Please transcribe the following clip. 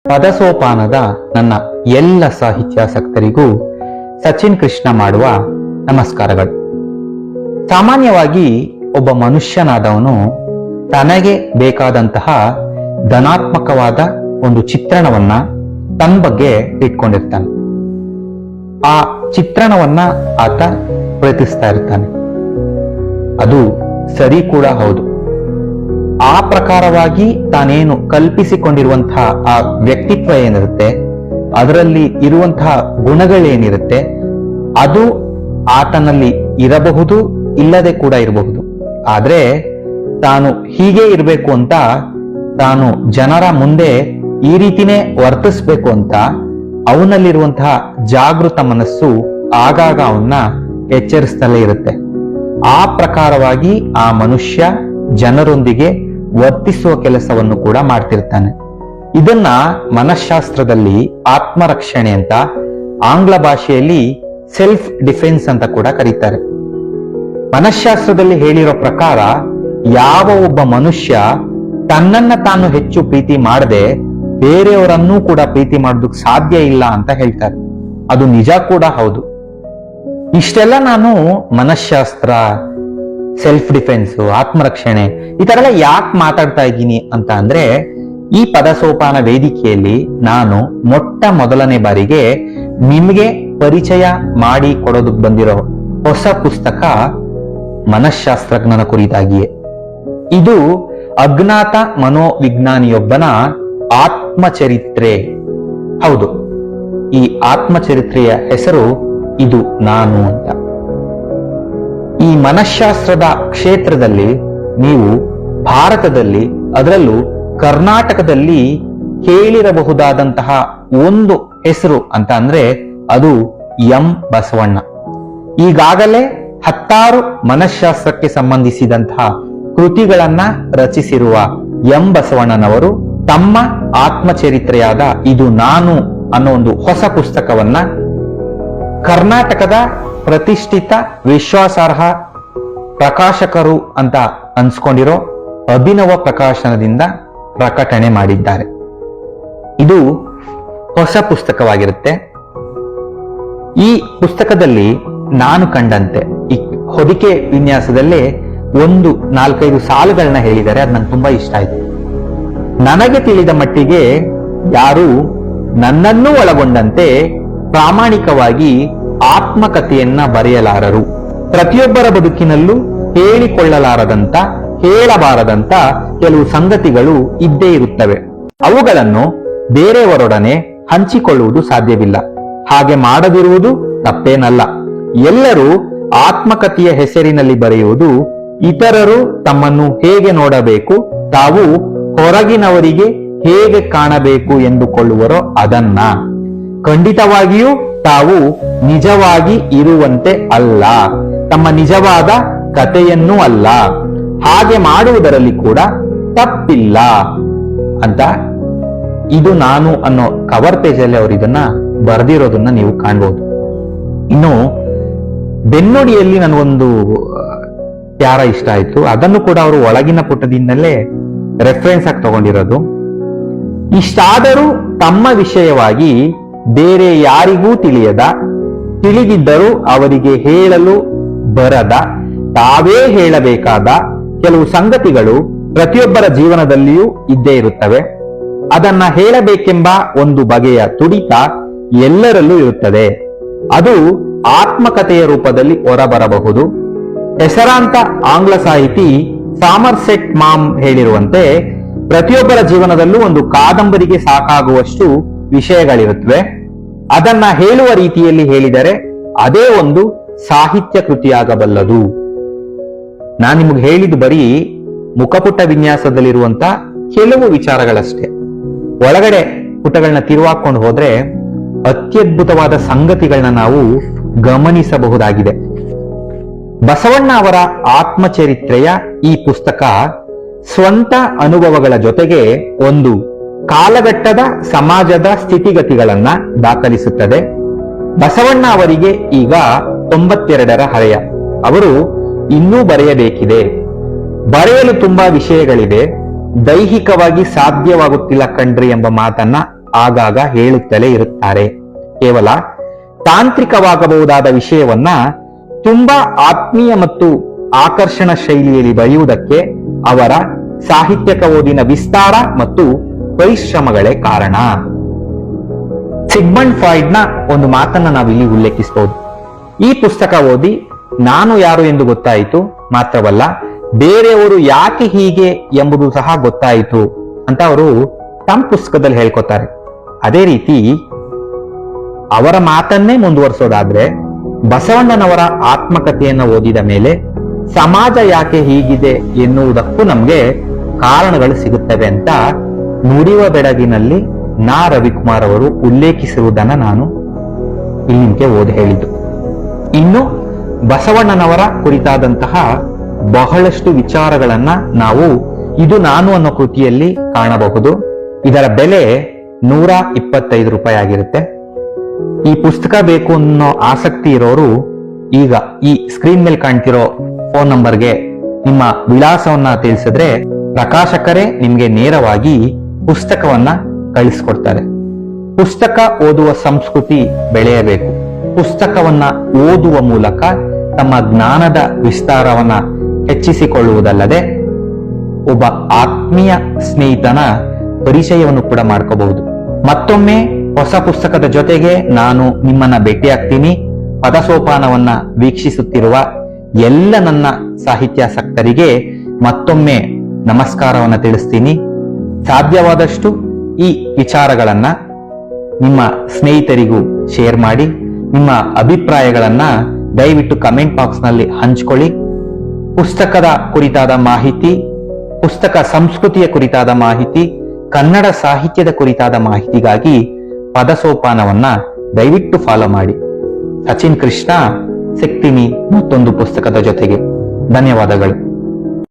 ಪದಸೋಪಾನದ ನನ್ನ ಎಲ್ಲ ಸಾಹಿತ್ಯಾಸಕ್ತರಿಗೂ ಸಚಿನ್ ಕೃಷ್ಣ ಮಾಡುವ ನಮಸ್ಕಾರಗಳು. ಸಾಮಾನ್ಯವಾಗಿ ಒಬ್ಬ ಮನುಷ್ಯನಾದವನು ತನಗೆ ಬೇಕಾದಂತಹ ಧನಾತ್ಮಕವಾದ ಒಂದು ಚಿತ್ರಣವನ್ನ ತನ್ನ ಬಗ್ಗೆ ಇಟ್ಕೊಂಡಿರ್ತಾನೆ. ಆ ಚಿತ್ರಣವನ್ನ ಆತ ಪ್ರಯತ್ನಿಸ್ತಾ ಇರ್ತಾನೆ. ಅದು ಸರಿ ಕೂಡ ಹೌದು. ಆ ಪ್ರಕಾರವಾಗಿ ತಾನೇನು ಕಲ್ಪಿಸಿಕೊಂಡಿರುವಂತಹ ಆ ವ್ಯಕ್ತಿತ್ವ ಏನಿರುತ್ತೆ, ಅದರಲ್ಲಿ ಇರುವಂತಹ ಗುಣಗಳೇನಿರುತ್ತೆ, ಅದು ಆತನಲ್ಲಿ ಇರಬಹುದು, ಇಲ್ಲದೆ ಕೂಡ ಇರಬಹುದು. ಆದ್ರೆ ತಾನು ಹೀಗೆ ಇರಬೇಕು ಅಂತ, ತಾನು ಜನರ ಮುಂದೆ ಈ ರೀತಿನೇ ವರ್ತಿಸ್ಬೇಕು ಅಂತ ಅವನಲ್ಲಿರುವಂತಹ ಜಾಗೃತ ಮನಸ್ಸು ಆಗಾಗ ಅವನ್ನ ಎಚ್ಚರಿಸ್ತಲೇ ಇರುತ್ತೆ. ಆ ಪ್ರಕಾರವಾಗಿ ಆ ಮನುಷ್ಯ ಜನರೊಂದಿಗೆ ವರ್ತಿಸುವ ಕೆಲಸವನ್ನು ಕೂಡ ಮಾಡ್ತಿರ್ತಾನೆ. ಇದನ್ನ ಮನಃಶಾಸ್ತ್ರದಲ್ಲಿ ಆತ್ಮರಕ್ಷಣೆ ಅಂತ, ಆಂಗ್ಲ ಭಾಷೆಯಲ್ಲಿ ಸೆಲ್ಫ್ ಡಿಫೆನ್ಸ್ ಅಂತ ಕೂಡ ಕರೀತಾರೆ. ಮನಃಶಾಸ್ತ್ರದಲ್ಲಿ ಹೇಳಿರೋ ಪ್ರಕಾರ ಯಾವ ಒಬ್ಬ ಮನುಷ್ಯ ತನ್ನನ್ನ ತಾನು ಹೆಚ್ಚು ಪ್ರೀತಿ ಮಾಡದೆ ಬೇರೆಯವರನ್ನೂ ಕೂಡ ಪ್ರೀತಿ ಮಾಡೋದಕ್ಕೆ ಸಾಧ್ಯ ಇಲ್ಲ ಅಂತ ಹೇಳ್ತಾರೆ. ಅದು ನಿಜ ಕೂಡ ಹೌದು. ಇಷ್ಟೆಲ್ಲ ನಾನು ಮನಃಶಾಸ್ತ್ರ, ಸೆಲ್ಫ್ ಡಿಫೆನ್ಸ್, ಆತ್ಮರಕ್ಷಣೆ ಈ ತರ ಎಲ್ಲ ಯಾಕೆ ಮಾತಾಡ್ತಾ ಇದ್ದೀನಿ ಅಂತ ಅಂದ್ರೆ, ಈ ಪದಸೋಪಾನ ವೇದಿಕೆಯಲ್ಲಿ ನಾನು ಮೊಟ್ಟ ಮೊದಲನೇ ಬಾರಿಗೆ ನಿಮಗೆ ಪರಿಚಯ ಮಾಡಿ ಕೊಡೋದಕ್ಕೆ ಬಂದಿರೋ ಹೊಸ ಪುಸ್ತಕ ಮನಃಶಾಸ್ತ್ರಜ್ಞನ ಕುರಿತಾಗಿಯೇ. ಇದು ಅಜ್ಞಾತ ಮನೋವಿಜ್ಞಾನಿಯೊಬ್ಬನ ಆತ್ಮಚರಿತ್ರೆ. ಹೌದು, ಈ ಆತ್ಮಚರಿತ್ರೆಯ ಹೆಸರು ಇದು ನಾನು ಅಂತ. ಈ ಮನಃಶಾಸ್ತ್ರದ ಕ್ಷೇತ್ರದಲ್ಲಿ ನೀವು ಭಾರತದಲ್ಲಿ, ಅದರಲ್ಲೂ ಕರ್ನಾಟಕದಲ್ಲಿ ಕೇಳಿರಬಹುದಾದಂತಹ ಒಂದು ಹೆಸರು ಅಂತ ಅಂದ್ರೆ ಅದು ಎಂ ಬಸವಣ್ಣ. ಈಗಾಗಲೇ 10 ಮನಃಶಾಸ್ತ್ರಕ್ಕೆ ಸಂಬಂಧಿಸಿದಂತಹ ಕೃತಿಗಳನ್ನ ರಚಿಸಿರುವ ಎಂ ಬಸವಣ್ಣನವರು ತಮ್ಮ ಆತ್ಮಚರಿತ್ರೆಯಾದ ಇದು ನಾನು ಅನ್ನೋ ಒಂದು ಹೊಸ ಪುಸ್ತಕವನ್ನ ಕರ್ನಾಟಕದ ಪ್ರತಿಷ್ಠಿತ ವಿಶ್ವಾಸಾರ್ಹ ಪ್ರಕಾಶಕರು ಅಂತ ಅನ್ಸ್ಕೊಂಡಿರೋ ಅಭಿನವ ಪ್ರಕಾಶನದಿಂದ ಪ್ರಕಟಣೆ ಮಾಡಿದ್ದಾರೆ. ಇದು ಹೊಸ ಪುಸ್ತಕವಾಗಿರುತ್ತೆ. ಈ ಪುಸ್ತಕದಲ್ಲಿ ನಾನು ಕಂಡಂತೆ ಈ ಹೊದಿಕೆ ವಿನ್ಯಾಸದಲ್ಲೇ ಒಂದು 4-5 ಸಾಲುಗಳನ್ನ ಹೇಳಿದ್ದಾರೆ. ಅದು ನಂಗೆ ತುಂಬಾ ಇಷ್ಟ ಆಯ್ತು. ನನಗೆ ತಿಳಿದ ಮಟ್ಟಿಗೆ ಯಾರು ನನ್ನನ್ನೂ ಒಳಗೊಂಡಂತೆ ಪ್ರಾಮಾಣಿಕವಾಗಿ ಆತ್ಮಕಥೆಯನ್ನ ಬರೆಯಲಾರರು. ಪ್ರತಿಯೊಬ್ಬರ ಬದುಕಿನಲ್ಲೂ ಹೇಳಿಕೊಳ್ಳಲಾರದಂತ, ಹೇಳಬಾರದಂತ ಕೆಲವು ಸಂಗತಿಗಳು ಇದ್ದೇ ಇರುತ್ತವೆ. ಅವುಗಳನ್ನು ಬೇರೆಯವರೊಡನೆ ಹಂಚಿಕೊಳ್ಳುವುದು ಸಾಧ್ಯವಿಲ್ಲ. ಹಾಗೆ ಮಾಡದಿರುವುದು ತಪ್ಪೇನಲ್ಲ. ಎಲ್ಲರೂ ಆತ್ಮಕಥೆಯ ಹೆಸರಿನಲ್ಲಿ ಬರೆಯುವುದು ಇತರರು ತಮ್ಮನ್ನು ಹೇಗೆ ನೋಡಬೇಕು, ತಾವು ಹೊರಗಿನವರಿಗೆ ಹೇಗೆ ಕಾಣಬೇಕು ಎಂದುಕೊಳ್ಳುವರೋ ಅದನ್ನ. ಖಂಡಿತವಾಗಿಯೂ ತಾವು ನಿಜವಾಗಿ ಇರುವಂತೆ ಅಲ್ಲ, ತಮ್ಮ ನಿಜವಾದ ಕಥೆಯನ್ನೂ ಅಲ್ಲ. ಹಾಗೆ ಮಾಡುವುದರಲ್ಲಿ ಕೂಡ ತಪ್ಪಿಲ್ಲ ಅಂತ ಇದು ನಾನು ಅನ್ನೋ ಕವರ್ ಪೇಜ್ ಅಲ್ಲಿ ಅವರು ಇದನ್ನ ಬರೆದಿರೋದನ್ನ ನೀವು ಕಾಣ್ಬೋದು. ಇನ್ನು ಬೆನ್ನುಡಿಯಲ್ಲಿ ನನಗೊಂದು ಪ್ಯಾರ ಇಷ್ಟ ಆಯ್ತು. ಅದನ್ನು ಕೂಡ ಅವರು ಒಳಗಿನ ಪುಟದಿಂದಲೇ ರೆಫರೆನ್ಸ್ ಆಗಿ ತಗೊಂಡಿರೋದು. ಇಷ್ಟಾದರೂ ತಮ್ಮ ವಿಷಯವಾಗಿ ಬೇರೆ ಯಾರಿಗೂ ತಿಳಿಯದ, ತಿಳಿದಿದ್ದರೂ ಅವರಿಗೆ ಹೇಳಲು ಬರದ, ತಾವೇ ಹೇಳಬೇಕಾದ ಕೆಲವು ಸಂಗತಿಗಳು ಪ್ರತಿಯೊಬ್ಬರ ಜೀವನದಲ್ಲಿಯೂ ಇದ್ದೇ ಇರುತ್ತವೆ. ಅದನ್ನ ಹೇಳಬೇಕೆಂಬ ಒಂದು ಬಗೆಯ ತುಡಿತ ಎಲ್ಲರಲ್ಲೂ ಇರುತ್ತದೆ. ಅದು ಆತ್ಮಕಥೆಯ ರೂಪದಲ್ಲಿ ಹೊರಬರಬಹುದು. ಹೆಸರಾಂತ ಆಂಗ್ಲ ಸಾಹಿತಿ ಸಾಮರ್ಸೆಟ್ ಮಾಮ್ ಹೇಳಿರುವಂತೆ, ಪ್ರತಿಯೊಬ್ಬರ ಜೀವನದಲ್ಲೂ ಒಂದು ಕಾದಂಬರಿಗೆ ಸಾಕಾಗುವಷ್ಟು ವಿಷಯಗಳಿರುತ್ತವೆ. ಅದನ್ನ ಹೇಳುವ ರೀತಿಯಲ್ಲಿ ಹೇಳಿದರೆ ಅದೇ ಒಂದು ಸಾಹಿತ್ಯ ಕೃತಿಯಾಗಬಲ್ಲದು. ನಾನು ನಿಮಗೆ ಹೇಳಿದ್ದು ಬರೀ ಮುಖಪುಟ ವಿನ್ಯಾಸದಲ್ಲಿರುವಂತ ಕೆಲವು ವಿಚಾರಗಳಷ್ಟೇ. ಒಳಗಡೆ ಪುಟಗಳನ್ನ ತಿರುವಾಕೊಂಡು ಹೋದ್ರೆ ಅತ್ಯದ್ಭುತವಾದ ಸಂಗತಿಗಳನ್ನ ನಾವು ಗಮನಿಸಬಹುದಾಗಿದೆ. ಬಸವಣ್ಣ ಅವರ ಆತ್ಮಚರಿತ್ರೆಯ ಈ ಪುಸ್ತಕ ಸ್ವಂತ ಅನುಭವಗಳ ಜೊತೆಗೆ ಒಂದು ಕಾಲಘಟ್ಟದ ಸಮಾಜದ ಸ್ಥಿತಿಗತಿಗಳನ್ನ ದಾಖಲಿಸುತ್ತದೆ. ಬಸವಣ್ಣ ಅವರಿಗೆ ಈಗ 92ರ ಹರೆಯ. ಅವರು ಇನ್ನೂ ಬರೆಯಬೇಕಿದೆ. ಬರೆಯಲು ತುಂಬಾ ವಿಷಯಗಳಿದೆ. ದೈಹಿಕವಾಗಿ ಸಾಧ್ಯವಾಗುತ್ತಿಲ್ಲ ಕಣ್ರಿ ಎಂಬ ಮಾತನ್ನ ಆಗಾಗ ಹೇಳುತ್ತಲೇ ಇರುತ್ತಾರೆ. ಕೇವಲ ತಾಂತ್ರಿಕವಾಗಬಹುದಾದ ವಿಷಯವನ್ನ ತುಂಬಾ ಆತ್ಮೀಯ ಮತ್ತು ಆಕರ್ಷಣ ಶೈಲಿಯಲ್ಲಿ ಬರೆಯುವುದಕ್ಕೆ ಅವರ ಸಾಹಿತ್ಯಕ ಓದಿನ ವಿಸ್ತಾರ ಮತ್ತು ಪರಿಶ್ರಮಗಳೇ ಕಾರಣ. ಸಿಗ್ಮಂಡ್ ಫ್ರಾಯ್ಡ್ ನ ಒಂದು ಮಾತನ್ನ ನಾವಿಲ್ಲಿ ಉಲ್ಲೇಖಿಸಬಹುದು. ಈ ಪುಸ್ತಕ ಓದಿ ನಾನು ಯಾರು ಎಂದು ಗೊತ್ತಾಯಿತು, ಮಾತ್ರವಲ್ಲ ಬೇರೆಯವರು ಯಾಕೆ ಹೀಗೆ ಎಂಬುದು ಸಹ ಗೊತ್ತಾಯಿತು ಅಂತ ಅವರು ತಮ್ಮ ಪುಸ್ತಕದಲ್ಲಿ ಹೇಳ್ಕೊತಾರೆ. ಅದೇ ರೀತಿ ಅವರ ಮಾತನ್ನೇ ಮುಂದುವರಿಸೋದಾದ್ರೆ, ಬಸವಣ್ಣನವರ ಆತ್ಮಕಥೆಯನ್ನು ಓದಿದ ಮೇಲೆ ಸಮಾಜ ಯಾಕೆ ಹೀಗಿದೆ ಎನ್ನುವುದಕ್ಕೂ ನಮ್ಗೆ ಕಾರಣಗಳು ಸಿಗುತ್ತವೆ ಅಂತ ನುಡಿವ ಬೆಳಗಿನಲ್ಲಿ ನಾ ರವಿಕುಮಾರ್ ಅವರು ಉಲ್ಲೇಖಿಸಿರುವುದನ್ನ ನಾನು ಇಲ್ಲಿ ನಿಮಗೆ ಓದಿ ಹೇಳಿದ್ದು. ಇನ್ನು ಬಸವಣ್ಣನವರ ಕುರಿತಾದಂತಹ ಬಹಳಷ್ಟು ವಿಚಾರಗಳನ್ನ ನಾವು ಇದು ನಾನು ಅನ್ನೋ ಕೃತಿಯಲ್ಲಿ ಕಾಣಬಹುದು. ಇದರ ಬೆಲೆ 125 ರೂಪಾಯಿ ಆಗಿರುತ್ತೆ. ಈ ಪುಸ್ತಕ ಬೇಕು ಅನ್ನೋ ಆಸಕ್ತಿ ಇರೋರು ಈಗ ಈ ಸ್ಕ್ರೀನ್ ಮೇಲೆ ಕಾಣ್ತಿರೋ ಫೋನ್ ನಂಬರ್ಗೆ ನಿಮ್ಮ ವಿಳಾಸವನ್ನ ತಿಳಿಸಿದ್ರೆ ಪ್ರಕಾಶಕರೇ ನಿಮ್ಗೆ ನೇರವಾಗಿ ಪುಸ್ತಕವನ್ನ ಕಳಿಸ್ಕೊಡ್ತಾರೆ. ಪುಸ್ತಕ ಓದುವ ಸಂಸ್ಕೃತಿ ಬೆಳೆಯಬೇಕು. ಪುಸ್ತಕವನ್ನ ಓದುವ ಮೂಲಕ ತಮ್ಮ ಜ್ಞಾನದ ವಿಸ್ತಾರವನ್ನ ಹೆಚ್ಚಿಸಿಕೊಳ್ಳುವುದಲ್ಲದೆ ಒಬ್ಬ ಆತ್ಮೀಯ ಸ್ನೇಹಿತನ ಪರಿಚಯವನ್ನು ಕೂಡ ಮಾಡ್ಕೋಬಹುದು. ಮತ್ತೊಮ್ಮೆ ಹೊಸ ಪುಸ್ತಕದ ಜೊತೆಗೆ ನಾನು ನಿಮ್ಮನ್ನ ಭೇಟಿಯಾಗ್ತೀನಿ. ಪದಸೋಪಾನವನ್ನ ವೀಕ್ಷಿಸುತ್ತಿರುವ ಎಲ್ಲ ನನ್ನ ಸಾಹಿತ್ಯಾಸಕ್ತರಿಗೆ ಮತ್ತೊಮ್ಮೆ ನಮಸ್ಕಾರವನ್ನ ತಿಳಿಸ್ತೀನಿ. ಸಾಧ್ಯವಾದಷ್ಟು ಈ ವಿಚಾರಗಳನ್ನ ನಿಮ್ಮ ಸ್ನೇಹಿತರಿಗೂ ಶೇರ್ ಮಾಡಿ. ನಿಮ್ಮ ಅಭಿಪ್ರಾಯಗಳನ್ನ ದಯವಿಟ್ಟು ಕಮೆಂಟ್ ಬಾಕ್ಸ್ ನಲ್ಲಿ ಹಂಚಿಕೊಳ್ಳಿ. ಪುಸ್ತಕದ ಕುರಿತಾದ ಮಾಹಿತಿ, ಪುಸ್ತಕ ಸಂಸ್ಕೃತಿಯ ಕುರಿತಾದ ಮಾಹಿತಿ, ಕನ್ನಡ ಸಾಹಿತ್ಯದ ಕುರಿತಾದ ಮಾಹಿತಿಗಾಗಿ ಪದಸೋಪಾನವನ್ನ ದಯವಿಟ್ಟು ಫಾಲೋ ಮಾಡಿ. ಸಚಿನ್ ಕೃಷ್ಣ, ಸಿಗ್ತೀನಿ ಮತ್ತೊಂದು ಪುಸ್ತಕದ ಜೊತೆಗೆ. ಧನ್ಯವಾದಗಳು.